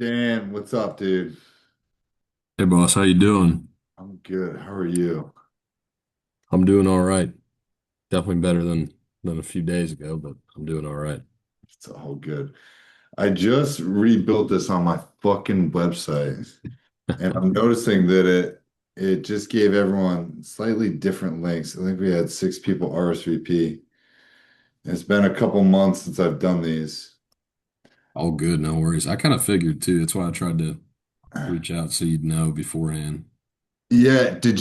Dan, what's up, dude? Hey boss, how you doing? I'm good. How are you? I'm doing all right. Definitely better than a few days ago, but I'm doing all right. It's all good. I just rebuilt this on my fucking website, and I'm noticing that it just gave everyone slightly different links. I think we had 6 people RSVP. It's been a couple months since I've done these. All good, no worries. I kind of figured too. That's why I tried to reach out so you'd know beforehand. Yeah, did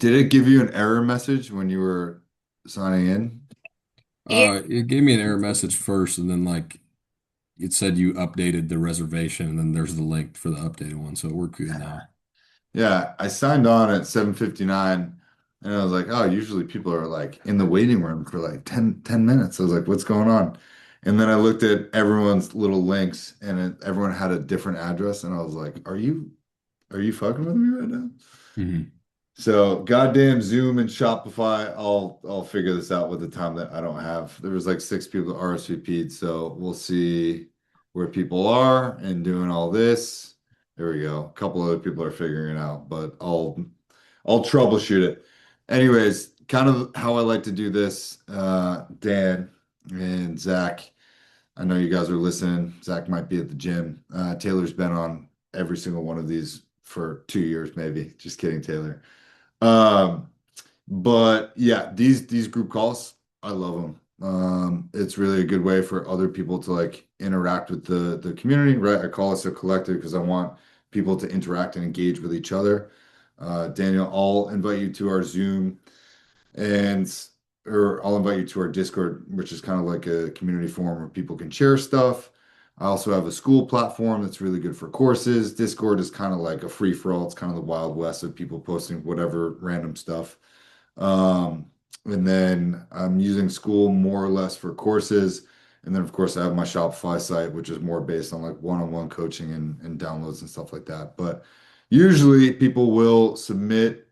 it give you an error message when you were signing in? Yeah, It gave me an error message first, and then like it said you updated the reservation, and then there's the link for the updated one, so we're good now. Yeah, I signed on at 7:59 and I was like, oh, usually people are like in the waiting room for like ten minutes. I was like, what's going on? And then I looked at everyone's little links and everyone had a different address and I was like, are you fucking with me right now? hmm So goddamn Zoom and Shopify, I'll figure this out with the time that I don't have. There was like 6 people that RSVP'd, so we'll see where people are and doing all this. There we go. A couple other people are figuring it out, but I'll troubleshoot it. Anyways, kind of how I like to do this, Dan and Zach. I know you guys are listening. Zach might be at the gym. Taylor's been on every single one of these for 2 years, maybe. Just kidding, Taylor. Um, but yeah, these group calls, I love them. It's really a good way for other people to like interact with the community, right? I call us a collective because I want people to interact and engage with each other. Daniel, I'll invite you to our Zoom and or I'll invite you to our Discord, which is kind of like a community forum where people can share stuff. I also have a school platform that's really good for courses. Discord is kind of like a free for all. It's kind of the Wild West of people posting whatever random stuff. Um, and then I'm using school more or less for courses. And then, of course, I have my Shopify site, which is more based on like one-on-one coaching and downloads and stuff like that. But usually people will submit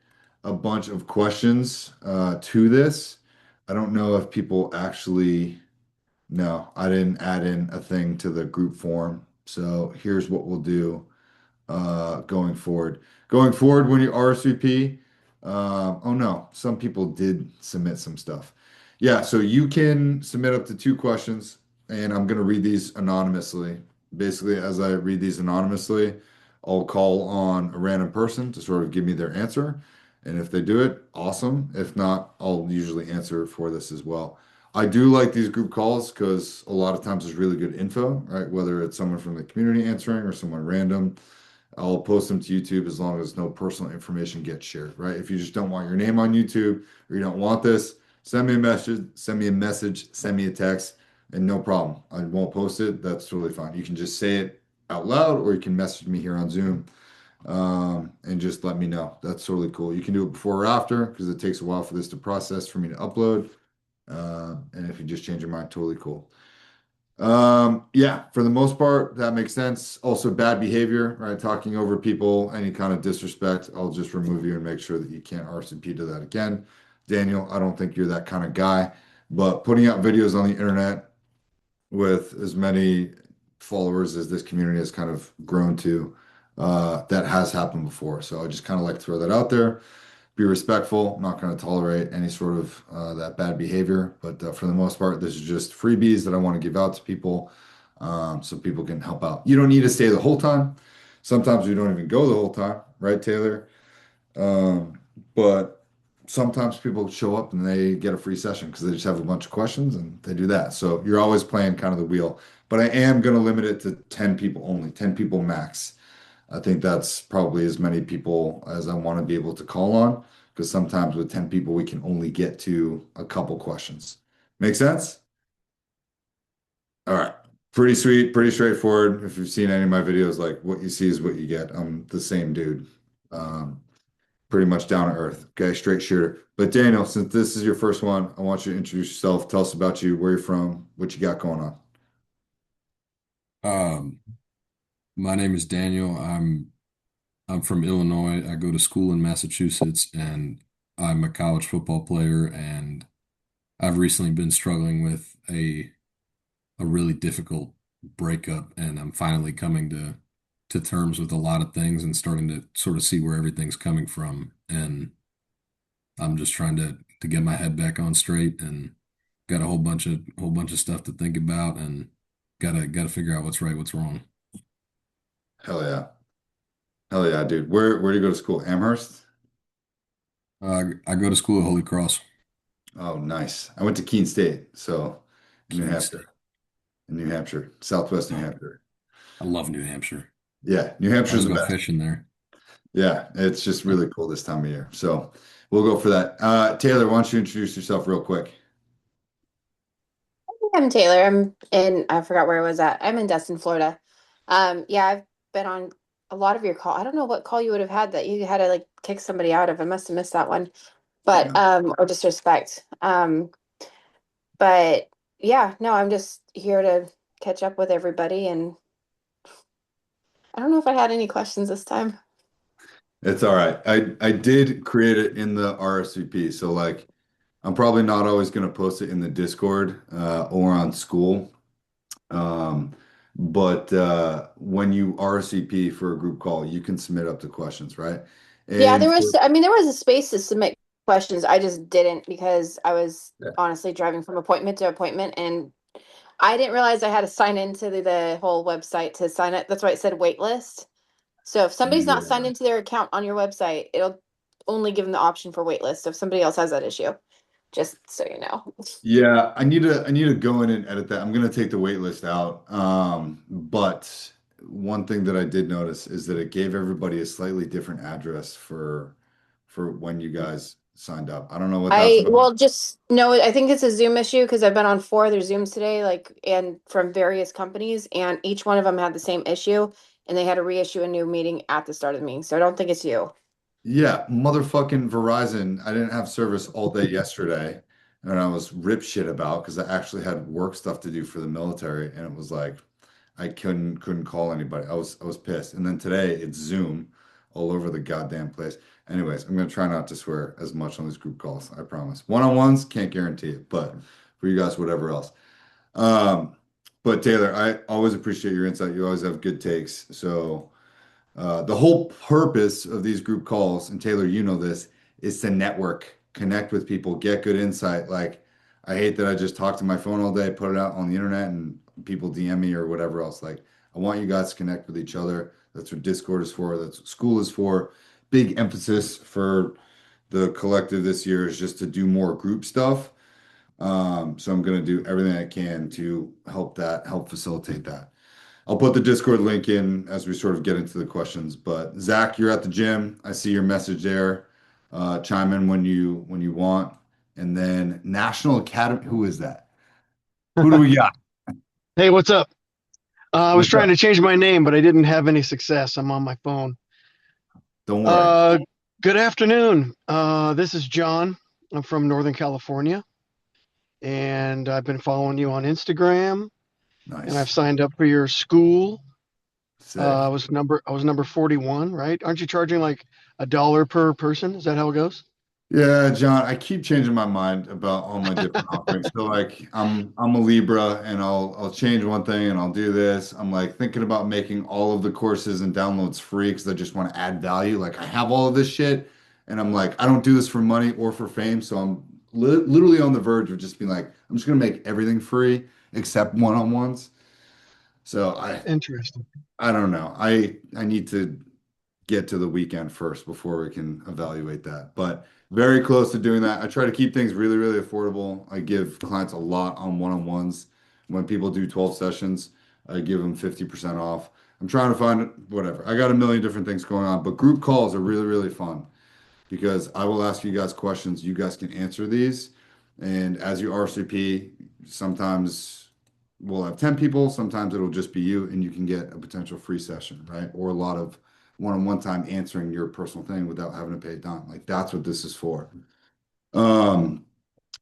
a bunch of questions to this. I don't know if people actually, no, I didn't add in a thing to the group form. So here's what we'll do going forward. Going forward, when you RSVP, oh no, some people did submit some stuff. Yeah, so you can submit up to 2 questions, and I'm going to read these anonymously. Basically, as I read these anonymously, I'll call on a random person to sort of give me their answer. And if they do it, awesome. If not, I'll usually answer for this as well. I do like these group calls because a lot of times there's really good info, right? Whether it's someone from the community answering or someone random. I'll post them to YouTube as long as no personal information gets shared, right? If you just don't want your name on YouTube or you don't want this, send me a message, send me a text, and no problem. I won't post it. That's totally fine. You can just say it out loud or you can message me here on Zoom and just let me know. That's totally cool. You can do it before or after because it takes a while for this to process for me to upload. And if you just change your mind, totally cool. Yeah, for the most part, that makes sense. Also, bad behavior, right? Talking over people, any kind of disrespect, I'll just remove you and make sure that you can't RCP to that again. Daniel, I don't think you're that kind of guy, but putting out videos on the internet with as many followers as this community has kind of grown to, that has happened before. So I just kind of like to throw that out there. Be respectful. I'm not going to tolerate any sort of that bad behavior. But for the most part, this is just freebies that I want to give out to people so people can help out. You don't need to stay the whole time. Sometimes we don't even go the whole time, right, Taylor? Um, but sometimes people show up and they get a free session because they just have a bunch of questions and they do that. So you're always playing kind of the wheel. But I am going to limit it to 10 people only, 10 people max. I think that's probably as many people as I want to be able to call on because sometimes with 10 people, we can only get to a couple questions. Make sense? All right. Pretty sweet, pretty straightforward. If you've seen any of my videos, like what you see is what you get. I'm the same dude. Um, Pretty much down to earth. Okay, straight shooter. But Daniel, since this is your first one, I want you to introduce yourself. Tell us about you, where you're from, what you got going on. Um, my name is Daniel. I'm from Illinois. I go to school in Massachusetts, and I'm a college football player. And I've recently been struggling with a really difficult breakup, and I'm finally coming to terms with a lot of things and starting to sort of see where everything's coming from. And I'm just trying to get my head back on straight and got a whole bunch of stuff to think about and gotta figure out what's right, what's wrong. Hell yeah. Hell yeah, dude. Where do you go to school? Amherst? I go to school at Holy Cross, Oh, nice. I went to Keene State, so in New Keene Hampshire, State. Southwest New Oh, Hampshire. I love New Hampshire. Yeah, New I Hampshire's always the go best. fishing there. Yeah, it's just really cool this time of year. So we'll go for that. Taylor, why don't you introduce yourself real quick? I'm Taylor. I forgot where I was at. I'm in Destin, Florida. Yeah, I've been on a lot of your call. I don't know what call you would have had that you had to like kick somebody out of. I must have missed that one. But No. or disrespect. But yeah, no, I'm just here to catch up with everybody, and I don't know if I had any questions this time. It's all right. I did create it in the RSVP, so like I'm probably not always going to post it in the Discord or on school. Um, but when you RSVP for a group call, you can submit up to questions, right? Yeah, And for, there was a space to submit questions. I just didn't because I was yeah, honestly driving from appointment to appointment, and I didn't realize I had to sign into the whole website to sign it. That's why it said wait list. So if somebody's not signed yeah. into their account on your website, it'll only give them the option for wait list if somebody else has that issue. Just so you know. Yeah, I need to go in and edit that. I'm gonna take the wait list out. But one thing that I did notice is that it gave everybody a slightly different address for when you guys signed up. I don't know what that's I about. well just no, I think it's a Zoom issue because I've been on four other Zooms today, like and from various companies, and each one of them had the same issue, and they had to reissue a new meeting at the start of the meeting. So I don't think it's you. Yeah, motherfucking Verizon. I didn't have service all day yesterday, and I was rip shit about because I actually had work stuff to do for the military, and it was like I couldn't call anybody. I was pissed. And then today it's Zoom all over the goddamn place. Anyways, I'm gonna try not to swear as much on these group calls, I promise. One-on-ones, can't guarantee it, but for you guys, whatever else. Um, but Taylor, I always appreciate your insight. You always have good takes. So the whole purpose of these group calls, and Taylor, you know this, is to network, connect with people, get good insight. Like, I hate that I just talk to my phone all day, put it out on the internet, and people DM me or whatever else. Like, I want you guys to connect with each other. That's what Discord is for. That's what school is for. Big emphasis for the collective this year is just to do more group stuff. So I'm going to do everything I can to help facilitate that. I'll put the Discord link in as we sort of get into the questions. But Zach, you're at the gym. I see your message there. Chime in when you want. And then National Academy. Who is that? Who do we got? Hey, what's up? I was What's trying up? to change my name, but I didn't have any success. I'm on my phone. Don't worry. Uh, Good afternoon. This is John. I'm from Northern California, and I've been following you on Instagram, and I've Nice. signed up for your school. Sick. I was number 41, right? Aren't you charging like $1 per person? Is that how it goes? Yeah, John, I keep changing my mind about all my different offerings. So like I'm a Libra and I'll change one thing and I'll do this. I'm like thinking about making all of the courses and downloads free because I just want to add value. Like I have all of this shit and I'm like, I don't do this for money or for fame. So I'm literally on the verge of just being like, I'm just gonna make everything free except one-on-ones. So Interesting. I don't know. I need to get to the weekend first before we can evaluate that. But very close to doing that. I try to keep things really, really affordable. I give clients a lot on one-on-ones. When people do 12 sessions, I give them 50% off. I'm trying to find whatever. I got a million different things going on, but group calls are really, really fun because I will ask you guys questions. You guys can answer these. And as you RCP, sometimes we'll have 10 people, sometimes it'll just be you, and you can get a potential free session, right? Or a lot of one-on-one time answering your personal thing without having to pay a dime. Like that's what this is for. Um,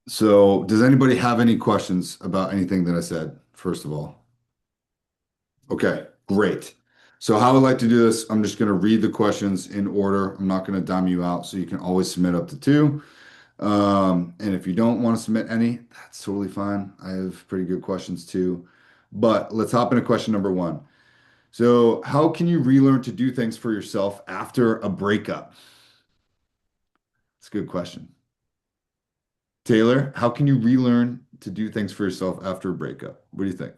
so does anybody have any questions about anything that I said, first of all? Okay, great. So how I like to do this, I'm just going to read the questions in order. I'm not going to dime you out, so you can always submit up to two. And if you don't want to submit any, that's totally fine. I have pretty good questions too. But let's hop into question number one. So, how can you relearn to do things for yourself after a breakup? It's a good question. Taylor, how can you relearn to do things for yourself after a breakup? What do you think?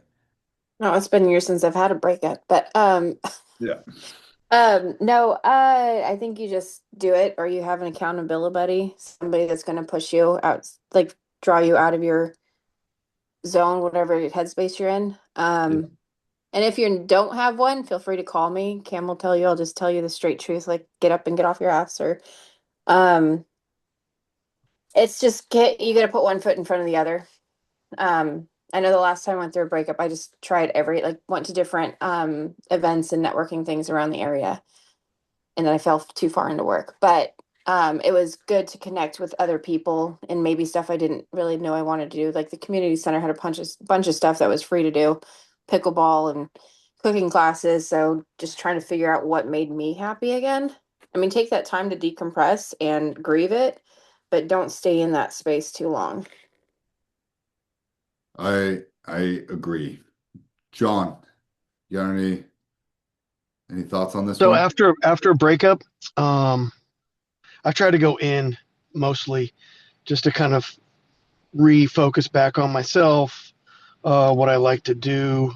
No, it's been years since I've had a breakup, but Yeah. no, I think you just do it, or you have an accountability buddy, somebody that's going to push you out, like draw you out of your zone, whatever headspace you're in. Yeah. And if you don't have one, feel free to call me. Cam will tell you. I'll just tell you the straight truth, like get up and get off your ass, or um, it's just you got to put one foot in front of the other. I know the last time I went through a breakup, I just tried went to different events and networking things around the area, and then I fell too far into work. But it was good to connect with other people and maybe stuff I didn't really know I wanted to do. Like the community center had a bunch of stuff that was free to do, pickleball and cooking classes. So just trying to figure out what made me happy again. I mean, take that time to decompress and grieve it, but don't stay in that space too long. I agree. John, you got any thoughts on this So one? after a breakup, I try to go in mostly just to kind of refocus back on myself, what I like to do.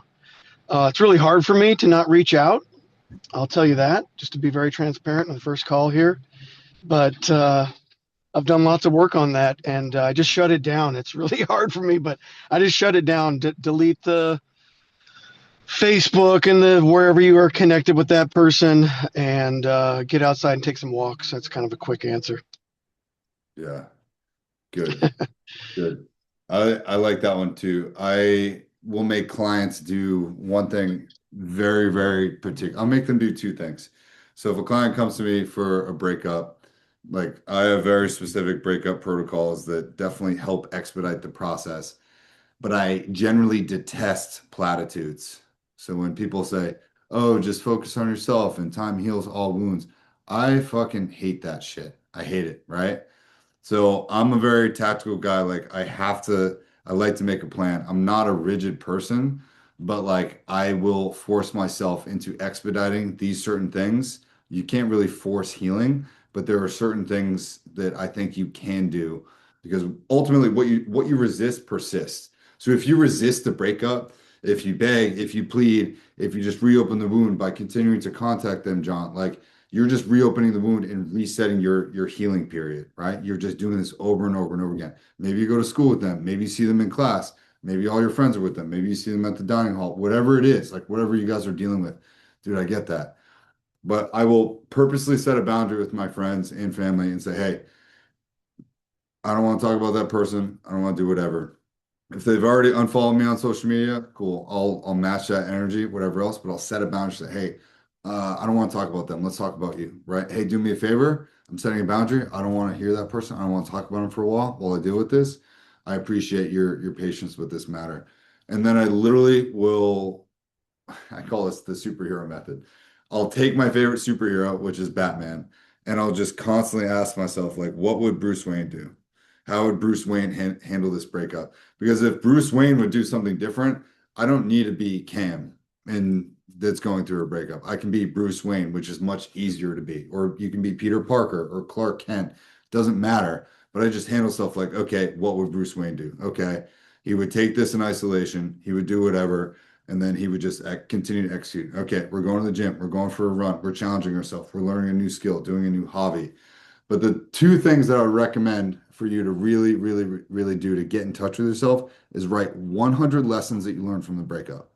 It's really hard for me to not reach out. I'll tell you that, just to be very transparent on the first call here. But I've done lots of work on that, and I just shut it down. It's really hard for me, but I just shut it down. Delete the Facebook and the wherever you are connected with that person, and get outside and take some walks. That's kind of a quick answer. Yeah. Good. Good. I like that one too. I will make clients do one thing very, very particular. I'll make them do two things. So if a client comes to me for a breakup, like I have very specific breakup protocols that definitely help expedite the process, but I generally detest platitudes. So when people say, "Oh, just focus on yourself and time heals all wounds," I fucking hate that shit. I hate it, right? So I'm a very tactical guy. Like I like to make a plan. I'm not a rigid person, but like I will force myself into expediting these certain things. You can't really force healing, but there are certain things that I think you can do because ultimately what you resist persists. So if you resist the breakup, if you beg, if you plead, if you just reopen the wound by continuing to contact them, John, like you're just reopening the wound and resetting your healing period, right? You're just doing this over and over and over again. Maybe you go to school with them, maybe you see them in class, maybe all your friends are with them, maybe you see them at the dining hall, whatever it is, like whatever you guys are dealing with. Dude, I get that. But I will purposely set a boundary with my friends and family and say, hey, I don't want to talk about that person. I don't want to do whatever. If they've already unfollowed me on social media, cool. I'll match that energy, whatever else, but I'll set a boundary. Say, hey, I don't want to talk about them. Let's talk about you, right? Hey, do me a favor. I'm setting a boundary. I don't want to hear that person. I don't want to talk about them for a while I deal with this. I appreciate your patience with this matter. And then I literally will, I call this the superhero method. I'll take my favorite superhero, which is Batman, and I'll just constantly ask myself, like, what would Bruce Wayne do? How would Bruce Wayne handle this breakup? Because if Bruce Wayne would do something different, I don't need to be Cam and that's going through a breakup. I can be Bruce Wayne, which is much easier to be. Or you can be Peter Parker or Clark Kent. Doesn't matter. But I just handle stuff like, okay, what would Bruce Wayne do? Okay, he would take this in isolation. He would do whatever. And then he would just continue to execute. Okay, we're going to the gym. We're going for a run. We're challenging ourselves. We're learning a new skill, doing a new hobby. But the two things that I would recommend for you to really, really, really do to get in touch with yourself is write 100 lessons that you learned from the breakup.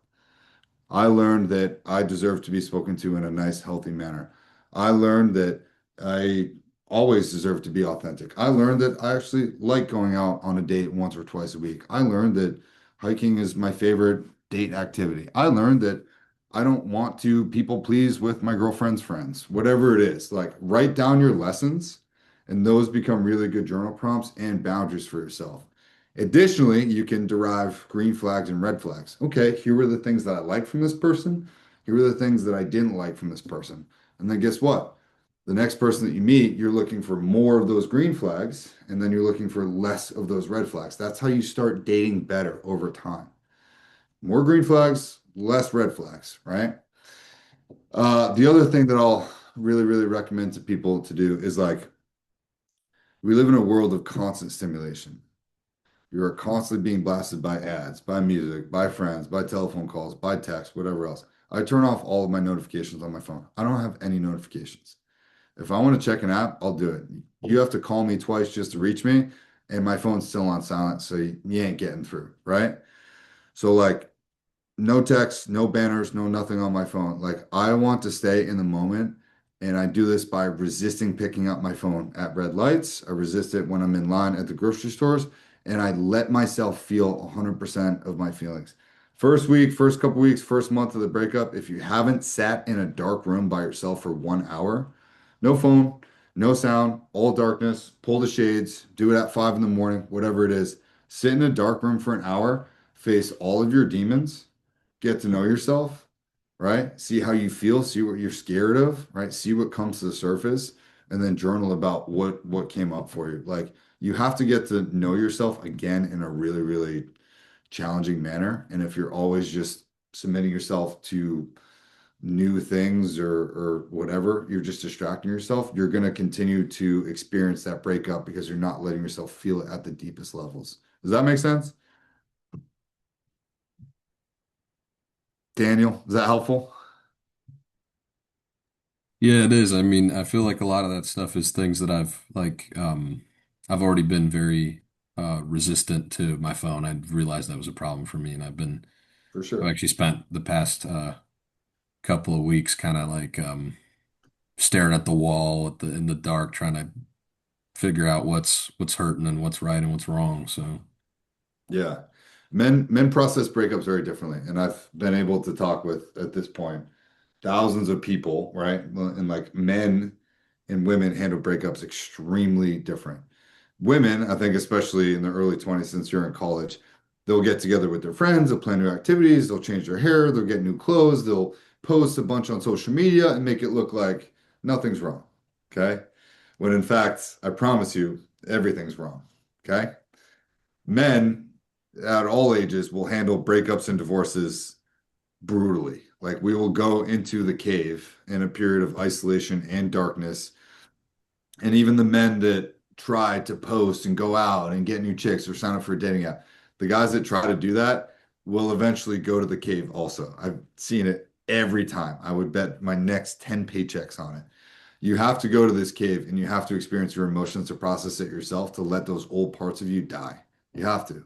I learned that I deserve to be spoken to in a nice, healthy manner. I learned that I always deserve to be authentic. I learned that I actually like going out on a date once or twice a week. I learned that hiking is my favorite date activity. I learned that I don't want to people please with my girlfriend's friends, whatever it is. Like write down your lessons, and those become really good journal prompts and boundaries for yourself. Additionally, you can derive green flags and red flags. Okay, here were the things that I liked from this person. Here were the things that I didn't like from this person. And then guess what? The next person that you meet, you're looking for more of those green flags, and then you're looking for less of those red flags. That's how you start dating better over time. More green flags, less red flags, right? The other thing that I'll really, really recommend to people to do is like we live in a world of constant stimulation. You are constantly being blasted by ads, by music, by friends, by telephone calls, by text, whatever else. I turn off all of my notifications on my phone. I don't have any notifications. If I want to check an app, I'll do it. You have to call me twice just to reach me, and my phone's still on silent, so you ain't getting through, right? So like no text, no banners, no nothing on my phone. Like I want to stay in the moment, and I do this by resisting picking up my phone at red lights. I resist it when I'm in line at the grocery stores, and I let myself feel 100% of my feelings. First week, first couple weeks, first month of the breakup, if you haven't sat in a dark room by yourself for 1 hour, no phone, no sound, all darkness, pull the shades, do it at 5 in the morning, whatever it is. Sit in a dark room for an hour, face all of your demons, get to know yourself, right? See how you feel, see what you're scared of, right? See what comes to the surface, and then journal about what came up for you. Like you have to get to know yourself again in a really, really challenging manner. And if you're always just submitting yourself to new things or whatever, you're just distracting yourself, you're going to continue to experience that breakup because you're not letting yourself feel it at the deepest levels. Does that make sense? Daniel, is that helpful? Yeah, it is. I mean, I feel like a lot of that stuff is things that I've already been very resistant to my phone. I realized that was a problem for me, and For I've sure. actually spent the past couple of weeks kind of like staring at the wall in the dark, trying to figure out what's hurting and what's right and what's wrong. So, Yeah. Men process breakups very differently. And I've been able to talk with at this point thousands of people, right? And like men and women handle breakups extremely different. Women, I think, especially in the early 20s, since you're in college, they'll get together with their friends, they'll plan new activities, they'll change their hair, they'll get new clothes, they'll post a bunch on social media and make it look like nothing's wrong. Okay. When in fact, I promise you, everything's wrong. Okay. Men at all ages will handle breakups and divorces brutally. Like we will go into the cave in a period of isolation and darkness. And even the men that try to post and go out and get new chicks or sign up for a dating app, the guys that try to do that will eventually go to the cave also. I've seen it every time. I would bet my next 10 paychecks on it. You have to go to this cave and you have to experience your emotions to process it yourself to let those old parts of you die. You have to.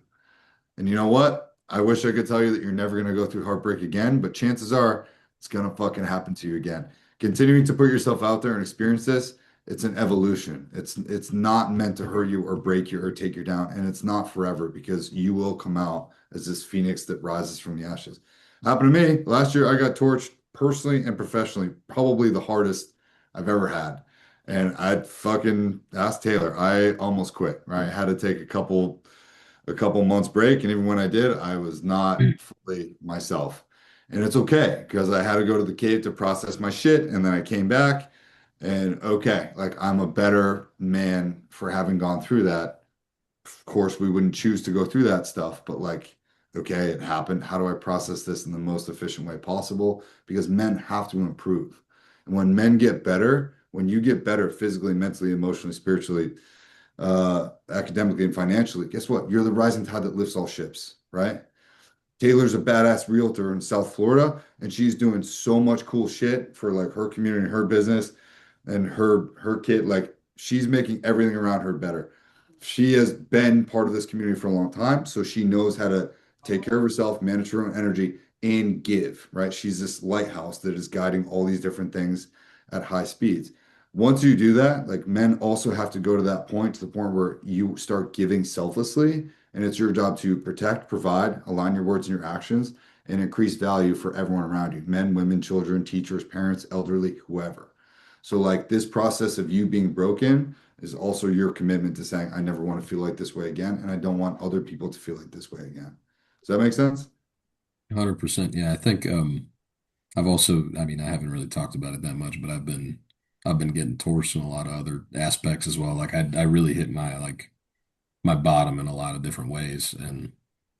And you know what? I wish I could tell you that you're never going to go through heartbreak again, but chances are it's going to fucking happen to you again. Continuing to put yourself out there and experience this, it's an evolution. It's not meant to hurt you or break you or take you down, and it's not forever because you will come out as this phoenix that rises from the ashes. Happened to me last year. I got torched personally and professionally, probably the hardest I've ever had. And I fucking asked Taylor. I almost quit, right? I had to take a couple months break. And even when I did, I was not fully myself. And it's okay because I had to go to the cave to process my shit. And then I came back and okay, like I'm a better man for having gone through that. Of course, we wouldn't choose to go through that stuff, but like, okay, it happened. How do I process this in the most efficient way possible? Because men have to improve. And when men get better, when you get better physically, mentally, emotionally, spiritually, academically and financially, guess what? You're the rising tide that lifts all ships, right? Taylor's a badass realtor in South Florida, and she's doing so much cool shit for like her community, her business, and her kid. Like she's making everything around her better. She has been part of this community for a long time, so she knows how to take care of herself, manage her own energy, and give, right? She's this lighthouse that is guiding all these different things at high speeds. Once you do that, like men also have to go to that point, to the point where you start giving selflessly, and it's your job to protect, provide, align your words and your actions, and increase value for everyone around you, men, women, children, teachers, parents, elderly, whoever. So, like this process of you being broken is also your commitment to saying, I never want to feel like this way again, and I don't want other people to feel like this way again. Does that make sense? 100%. Yeah, I think I've also, I mean, I haven't really talked about it that much, but I've been getting torched in a lot of other aspects as well. Like I really hit my bottom in a lot of different ways, and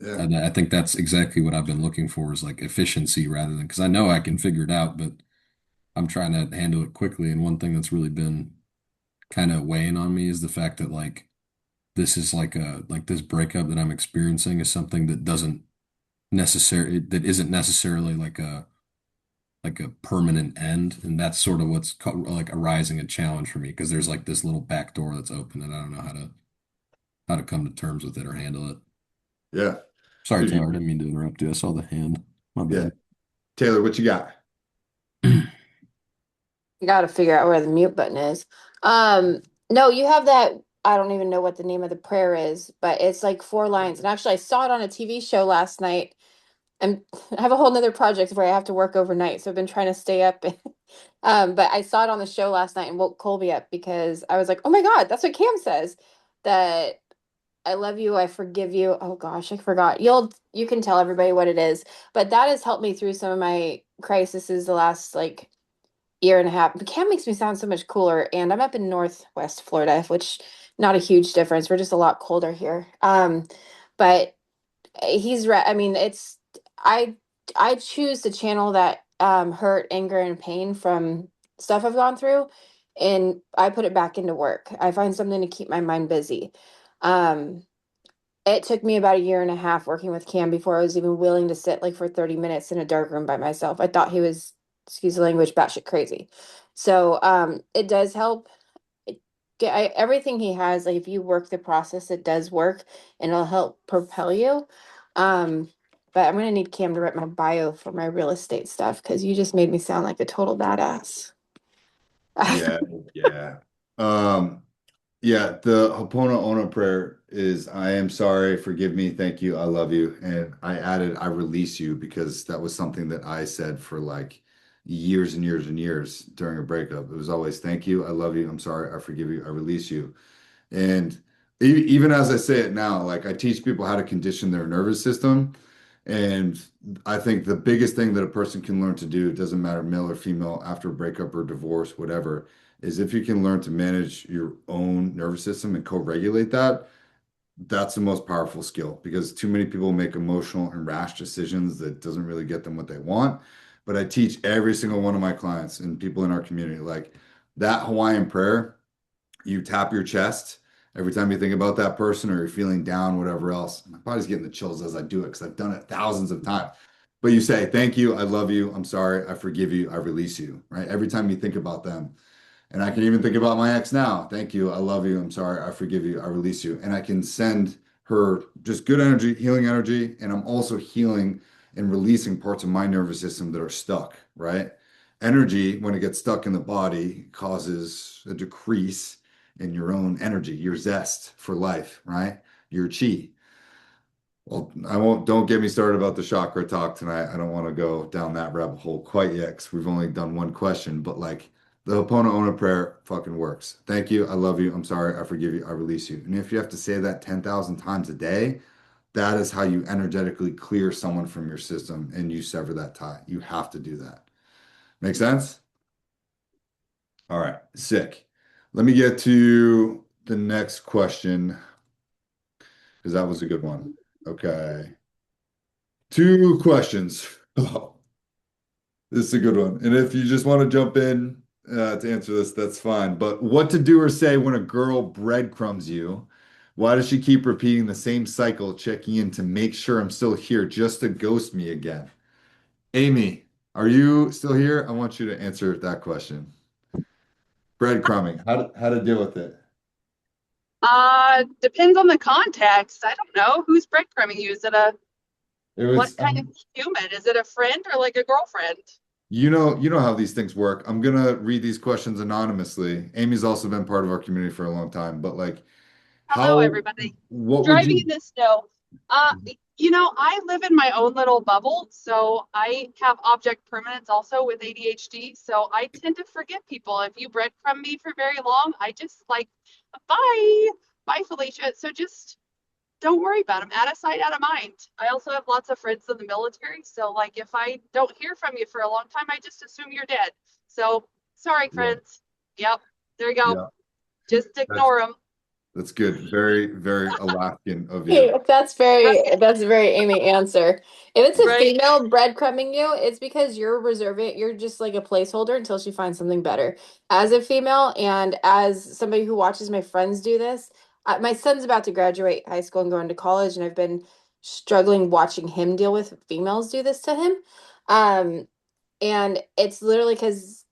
Yeah. And I think that's exactly what I've been looking for is like efficiency rather than because I know I can figure it out, but I'm trying to handle it quickly. And one thing that's really been kind of weighing on me is the fact that like this is like this breakup that I'm experiencing is something that doesn't necessarily that isn't necessarily like a permanent end, and that's sort of what's like arising a challenge for me because there's like this little back door that's open and I don't know how to come to terms with it or handle it. Yeah. Sorry, Dude, Tyler, I didn't mean to interrupt you. I saw the hand. My yeah. bad. Taylor, what you got? You gotta figure out where the mute button is. Um, no, you have that. I don't even know what the name of the prayer is, but it's like 4 lines. And actually, I saw it on a TV show last night. And I have a whole nother project where I have to work overnight, so I've been trying to stay up. But I saw it on the show last night and woke Colby up because I was like, "Oh my God, that's what Cam says." That I love you, I forgive you. Oh gosh, I forgot. You can tell everybody what it is, but that has helped me through some of my crises the last like year and a half. But Cam makes me sound so much cooler, and I'm up in Northwest Florida, which not a huge difference. We're just a lot colder here. But he's right. I mean, I I choose to channel that hurt, anger, and pain from stuff I've gone through, and I put it back into work. I find something to keep my mind busy. Um, it took me about a year and a half working with Cam before I was even willing to sit like for 30 minutes in a dark room by myself. I thought he was, excuse the language, batshit crazy. So it does help. Everything he has, like if you work the process, it does work and it'll help propel you. Um, but I'm gonna need Cam to write my bio for my real estate stuff because you just made me sound like a total badass. Yeah, yeah. Um, yeah, the Hopona Ona prayer is I am sorry, forgive me, thank you, I love you. And I added I release you because that was something that I said for like years and years and years during a breakup. It was always thank you, I love you, I'm sorry, I forgive you, I release you. And even as I say it now, like I teach people how to condition their nervous system. And I think the biggest thing that a person can learn to do, it doesn't matter male or female, after a breakup or divorce, whatever, is if you can learn to manage your own nervous system and co-regulate that, that's the most powerful skill because too many people make emotional and rash decisions that doesn't really get them what they want. But I teach every single one of my clients and people in our community, like that Hawaiian prayer you tap your chest every time you think about that person or you're feeling down, whatever else. My body's getting the chills as I do it because I've done it thousands of times. But you say, thank you, I love you, I'm sorry, I forgive you, I release you, right? Every time you think about them. And I can even think about my ex now. Thank you, I love you, I'm sorry, I forgive you, I release you. And I can send her just good energy, healing energy. And I'm also healing and releasing parts of my nervous system that are stuck, right? Energy, when it gets stuck in the body, causes a decrease in your own energy, your zest for life, right? Your chi. Well, I won't, don't get me started about the chakra talk tonight. I don't want to go down that rabbit hole quite yet because we've only done one question, but like the Ho'oponopono prayer fucking works. Thank you. I love you. I'm sorry. I forgive you. I release you. And if you have to say that 10,000 times a day, that is how you energetically clear someone from your system and you sever that tie. You have to do that. Make sense? All right. Sick. Let me get to the next question because that was a good one. Okay. Two questions. Oh, this is a good one. And if you just want to jump in to answer this, that's fine. But what to do or say when a girl breadcrumbs you? Why does she keep repeating the same cycle, checking in to make sure I'm still here just to ghost me again? Amy, are you still here? I want you to answer that question. Breadcrumbing, how to deal with it? Depends on the context. I don't know. Who's breadcrumbing you? Is it It what was, kind of human? Is it a friend or like a girlfriend? you know how these things work. I'm gonna read these questions anonymously. Amy's also been part of our community for a long time, but like, Hello, how, everybody. what would Driving you? in the snow. Uh, I live in my own little bubble, so I have object permanence also with ADHD. So I tend to forget people. If you breadcrumb me for very long, I just like, bye, bye, Felicia. So just don't worry about them. Out of sight, out of mind. I also have lots of friends in the military. So, like, if I don't hear from you for a long time, I just assume you're dead. So, sorry, Yeah, friends. Yep. There you go. yeah. Just That's ignore them. That's good. Very, very Alaskan of you. Hey, that's a very Amy answer. If it's a Right. female breadcrumbing you, it's because you're reserving, you're just like a placeholder until she finds something better. As a female and as somebody who watches my friends do this, my son's about to graduate high school and go into college, and I've been struggling watching him deal with females do this to him. Um, and it's literally because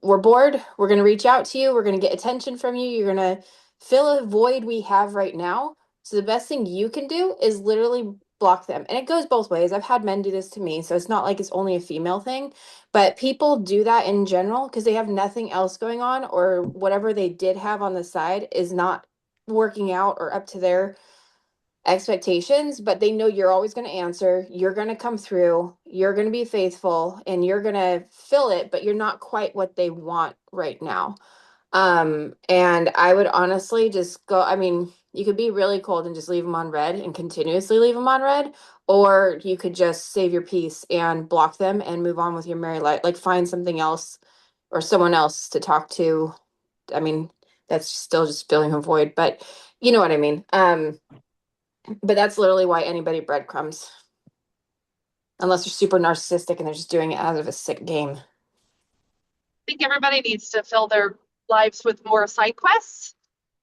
we're bored, we're going to reach out to you, we're going to get attention from you, you're going to fill a void we have right now. So the best thing you can do is literally block them. And it goes both ways. I've had men do this to me, so it's not like it's only a female thing, but people do that in general because they have nothing else going on, or whatever they did have on the side is not working out or up to their expectations, but they know you're always going to answer, you're going to come through, you're going to be faithful, and you're going to fill it, but you're not quite what they want right now. And I would honestly just go, I mean, you could be really cold and just leave them on red and continuously leave them on red, or you could just save your peace and block them and move on with your merry life, like find something else or someone else to talk to. I mean, that's still just filling a void, but you know what I mean. But that's literally why anybody breadcrumbs, unless they're super narcissistic and they're just doing it out of a sick game. Think everybody needs to fill their lives with more side quests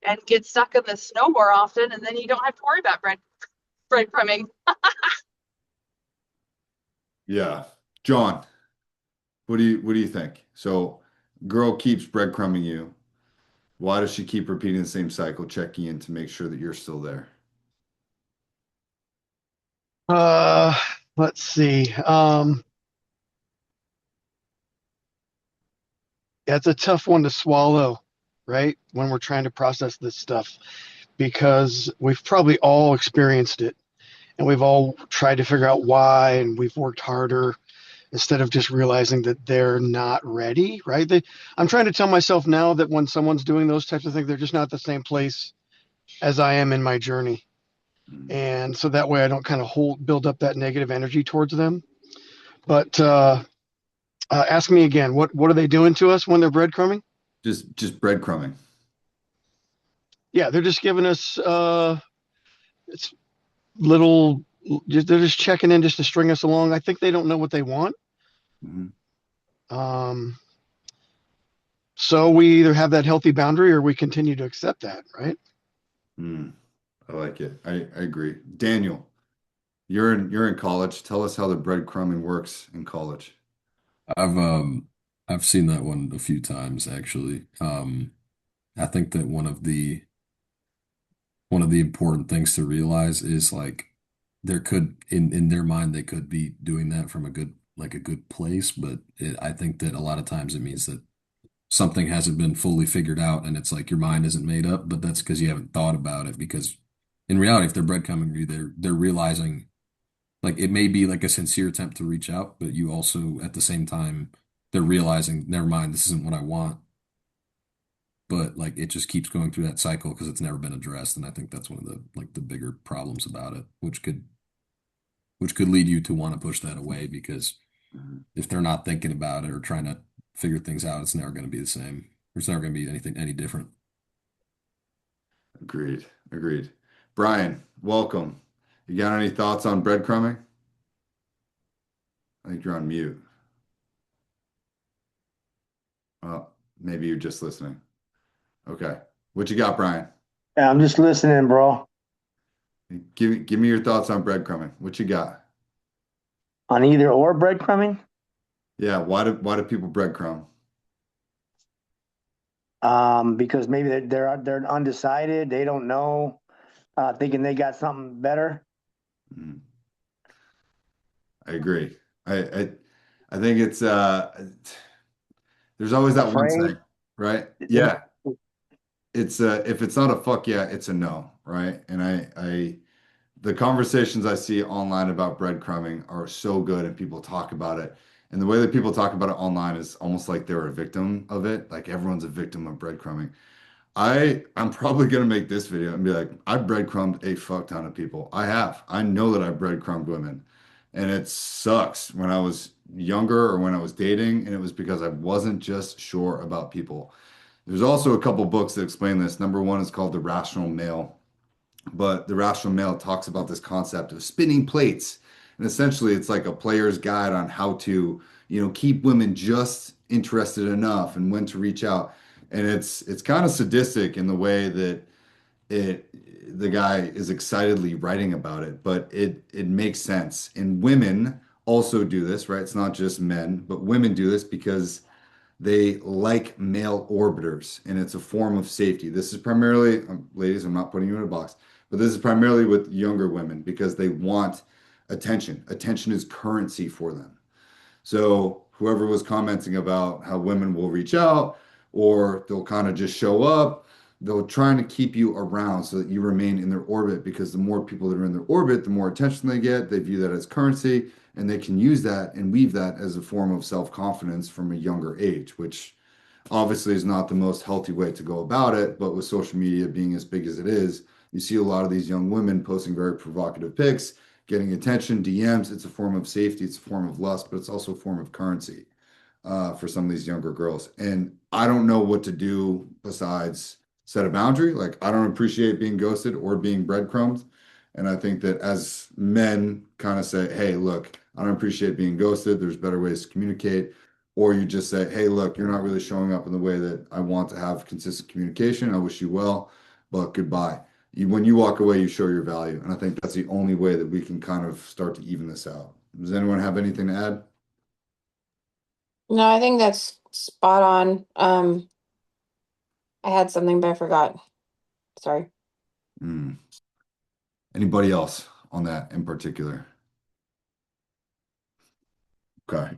and get stuck in the snow more often, and then you don't have to worry about breadcrumbing. Yeah. John, what do you think? So girl keeps breadcrumbing you. Why does she keep repeating the same cycle, checking in to make sure that you're still there? Uh, let's see. That's a tough one to swallow, right? When we're trying to process this stuff, because we've probably all experienced it and we've all tried to figure out why, and we've worked harder instead of just realizing that they're not ready, right? I'm trying to tell myself now that when someone's doing those types of things, they're just not the same place as I am in my journey. Mm. And so that way I don't kind of build up that negative energy towards them. But ask me again, what are they doing to us when they're breadcrumbing? Just breadcrumbing. Yeah, they're just giving us it's little. They're just checking in just to string us along. I think they don't know what they want. Mhm. Um, so we either have that healthy boundary or we continue to accept that, right? Mm. I like it. I agree. Daniel, you're in college. Tell us how the breadcrumbing works in college. I've um I've seen that one a few times actually. I think that one of the important things to realize is like there could in their mind they could be doing that from a good place, but I think that a lot of times it means that something hasn't been fully figured out and it's like your mind isn't made up, but that's because you haven't thought about it. Because in reality, if they're breadcrumbing you, they're realizing like it may be like a sincere attempt to reach out, but you also at the same time they're realizing, never mind, this isn't what I want. But like it just keeps going through that cycle because it's never been addressed. And I think that's one of the bigger problems about it, which could lead you to want to push that away because Mhm. if they're not thinking about it or trying to figure things out, it's never going to be the same. It's never going to be anything any different. Agreed. Agreed. Brian, welcome. You got any thoughts on breadcrumbing? I think you're on mute. Well, maybe you're just listening. Okay. What you got, Brian? Yeah, I'm just listening, bro. Give me your thoughts on breadcrumbing. What you got? On either or breadcrumbing, Yeah, why do people breadcrumb? because maybe they're undecided, they don't know, thinking they got something better. Mm, I agree. I think it's there's always that one Afraid. saying, right? Yeah. It's if it's not a fuck yeah, it's a no, right? And I the conversations I see online about breadcrumbing are so good and people talk about it. And the way that people talk about it online is almost like they're a victim of it. Like everyone's a victim of breadcrumbing. I'm probably gonna make this video and be like, I've breadcrumbed a fuck ton of people. I have. I know that I've breadcrumbed women. And it sucks when I was younger or when I was dating, and it was because I wasn't just sure about people. There's also a couple books that explain this. Number one is called The Rational Male, but The Rational Male talks about this concept of spinning plates. And essentially, it's like a player's guide on how to, keep women just interested enough and when to reach out. And it's kind of sadistic in the way that the guy is excitedly writing about it, but it makes sense. And women also do this, right? It's not just men, but women do this because they like male orbiters, and it's a form of safety. This is primarily, ladies, I'm not putting you in a box, but this is primarily with younger women because they want attention. Attention is currency for them. So whoever was commenting about how women will reach out or they'll kind of just show up, they're trying to keep you around so that you remain in their orbit because the more people that are in their orbit, the more attention they get. They view that as currency and they can use that and weave that as a form of self-confidence from a younger age, which obviously is not the most healthy way to go about it. But with social media being as big as it is, you see a lot of these young women posting very provocative pics, getting attention, DMs. It's a form of safety, it's a form of lust, but it's also a form of currency for some of these younger girls. And I don't know what to do besides set a boundary. Like, I don't appreciate being ghosted or being breadcrumbed. And I think that as men kind of say, hey, look, I don't appreciate being ghosted. There's better ways to communicate. Or you just say, hey, look, you're not really showing up in the way that I want to have consistent communication. I wish you well, but goodbye. When you walk away, you show your value. And I think that's the only way that we can kind of start to even this out. Does anyone have anything to add? No, I think that's spot on. I had something, but I forgot. Sorry. Hmm. Anybody else on that in particular? Okay.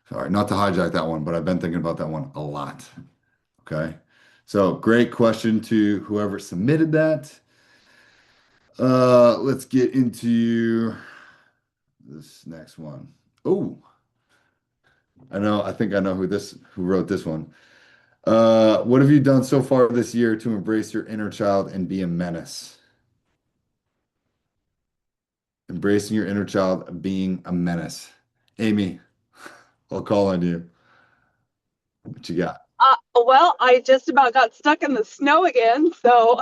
Sorry, not to hijack that one, but I've been thinking about that one a lot. Okay. So great question to whoever submitted that. Let's get into this next one. Oh, I think I know who wrote this one. What have you done so far this year to embrace your inner child and be a menace? Embracing your inner child, being a menace. Amy, I'll call on you. What you got? Well, I just about got stuck in the snow again, so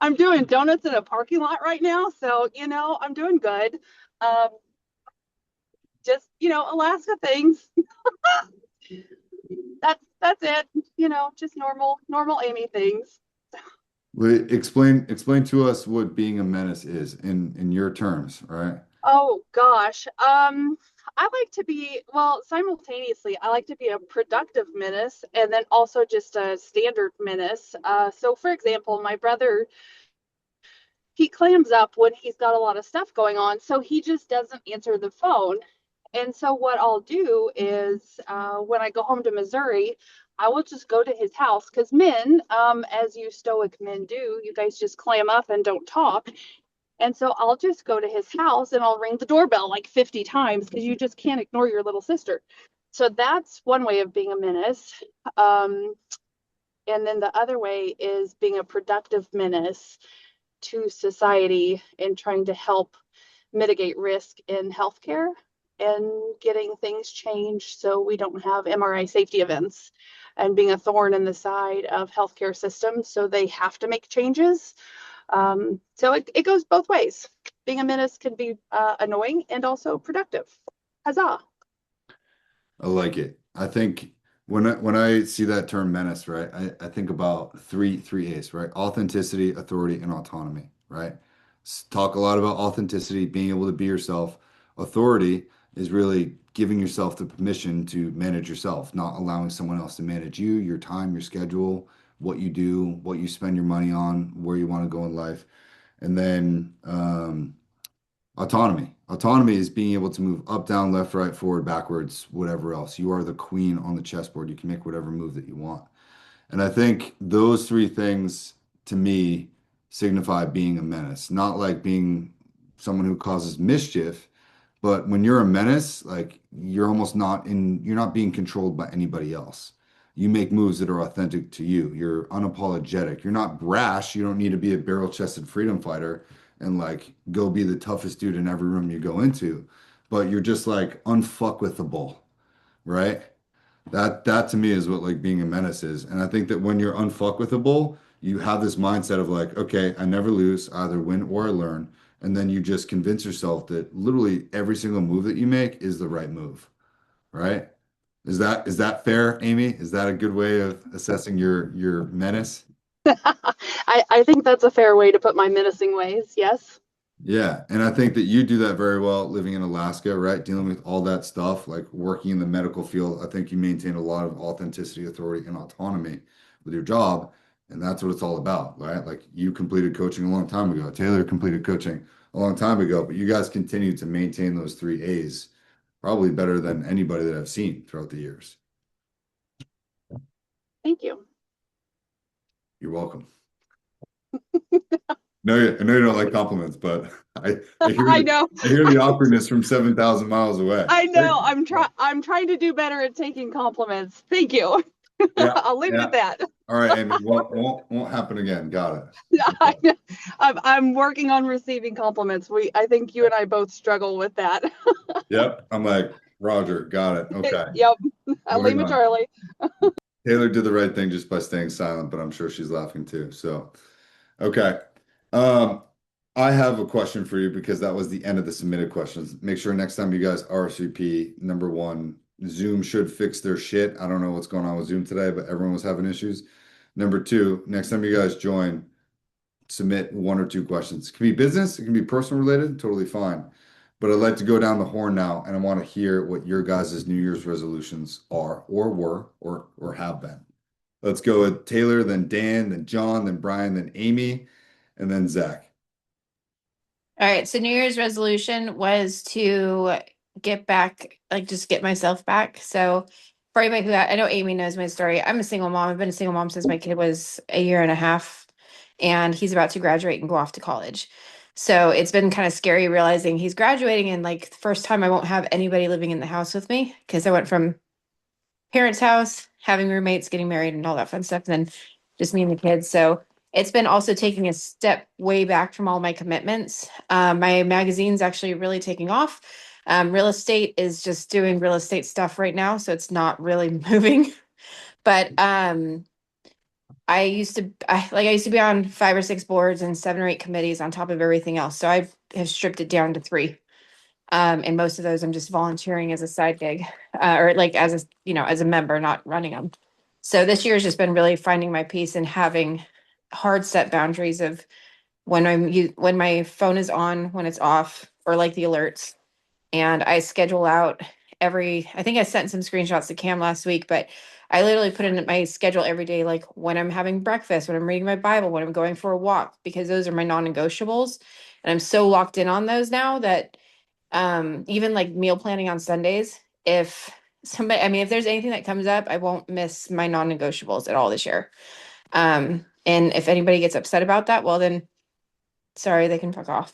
I'm doing donuts in a parking lot right now. So, I'm doing good. Um, just, Alaska things. That's it. Just normal Amy things. Wait, explain to us what being a menace is in your terms, all right? Oh gosh. I like to be, well, simultaneously, I like to be a productive menace and then also just a standard menace. So for example, my brother, he clams up when he's got a lot of stuff going on, so he just doesn't answer the phone. And so what I'll do is when I go home to Missouri, I will just go to his house because men, as you stoic men do, you guys just clam up and don't talk. And so I'll just go to his house and I'll ring the doorbell like 50 times because you just can't ignore your little sister. So that's one way of being a menace. Um, and then the other way is being a productive menace to society and trying to help mitigate risk in healthcare and getting things changed so we don't have MRI safety events and being a thorn in the side of healthcare systems so they have to make changes. So it goes both ways. Being a menace can be annoying and also productive. Huzzah. I like it. I think when I see that term menace, right, I think about three A's, right? Authenticity, authority, and autonomy, right? Talk a lot about authenticity, being able to be yourself. Authority is really giving yourself the permission to manage yourself, not allowing someone else to manage you, your time, your schedule, what you do, what you spend your money on, where you want to go in life. And then autonomy. Autonomy is being able to move up, down, left, right, forward, backwards, whatever else. You are the queen on the chessboard. You can make whatever move that you want. And I think those three things to me signify being a menace, not like being someone who causes mischief, but when you're a menace, like you're not being controlled by anybody else. You make moves that are authentic to you. You're unapologetic. You're not brash. You don't need to be a barrel-chested freedom fighter and like go be the toughest dude in every room you go into, but you're just like unfuck with the bull, right? That to me is what like being a menace is. And I think that when you're unfuckwithable, you have this mindset of like, okay, I never lose, I either win or I learn. And then you just convince yourself that literally every single move that you make is the right move, right? Is that fair, Amy? Is that a good way of assessing your menace? I think that's a fair way to put my menacing ways. Yes. Yeah, and I think that you do that very well living in Alaska, right? Dealing with all that stuff, like working in the medical field. I think you maintain a lot of authenticity, authority, and autonomy with your job, and that's what it's all about, right? Like you completed coaching a long time ago. Taylor completed coaching a long time ago, but you guys continue to maintain those three A's probably better than anybody that I've seen throughout the years. Thank you. You're welcome. No, I know you don't like compliments, but I hear I know. I hear the awkwardness from 7,000 miles away. I know. I'm trying to do better at taking compliments. Thank you. Yeah, I'll leave it yeah. at that. All right, Amy, won't happen again. Got I it. I'm working on receiving compliments. I think you and I both struggle with that. Yep. I'm like, Roger, got it. Okay. Yep. I'll leave Moving it, on. Charlie. Taylor did the right thing just by staying silent, but I'm sure she's laughing too. So, okay. Um, I have a question for you because that was the end of the submitted questions. Make sure next time you guys RSVP, number one, Zoom should fix their shit. I don't know what's going on with Zoom today, but everyone was having issues. Number two, next time you guys join, submit one or two questions. It can be business, it can be personal related, totally fine. But I'd like to go down the horn now and I want to hear what your guys' New Year's resolutions are or were or have been. Let's go with Taylor, then Dan, then John, then Brian, then Amy, and then Zach. All right, so New Year's resolution was to get back, like just get myself back. So for anybody who I know Amy knows my story. I'm a single mom. I've been a single mom since my kid was a year and a half, and he's about to graduate and go off to college. So it's been kind of scary realizing he's graduating and like the first time I won't have anybody living in the house with me because I went from parents' house, having roommates, getting married, and all that fun stuff, and then just me and the kids. So it's been also taking a step way back from all my commitments. My magazine's actually really taking off. Real estate is just doing real estate stuff right now, so it's not really moving. But I used to be on 5 or 6 boards and 7 or 8 committees on top of everything else. So I have stripped it down to 3. And most of those I'm just volunteering as a side gig, or like as a member, not running them. So this year has just been really finding my peace and having hard set boundaries of when my phone is on, when it's off, or like the alerts. And I schedule out I think I sent some screenshots to Cam last week, but I literally put in my schedule every day, like when I'm having breakfast, when I'm reading my Bible, when I'm going for a walk, because those are my non-negotiables. And I'm so locked in on those now that even like meal planning on Sundays, if if there's anything that comes up, I won't miss my non-negotiables at all this year. And if anybody gets upset about that, well then sorry, they can fuck off.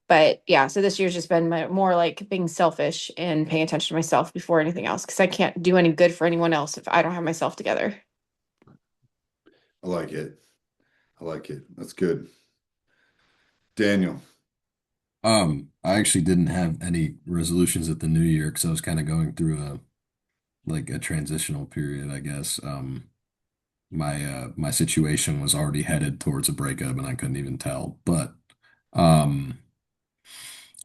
But yeah, so this year's just been more like being selfish and paying attention to myself before anything else, because I can't do any good for anyone else if I don't have myself together. I like it. I like it. That's good. Daniel. I actually didn't have any resolutions at the new year because I was kind of going through a transitional period, I guess. My situation was already headed towards a breakup and I couldn't even tell. But um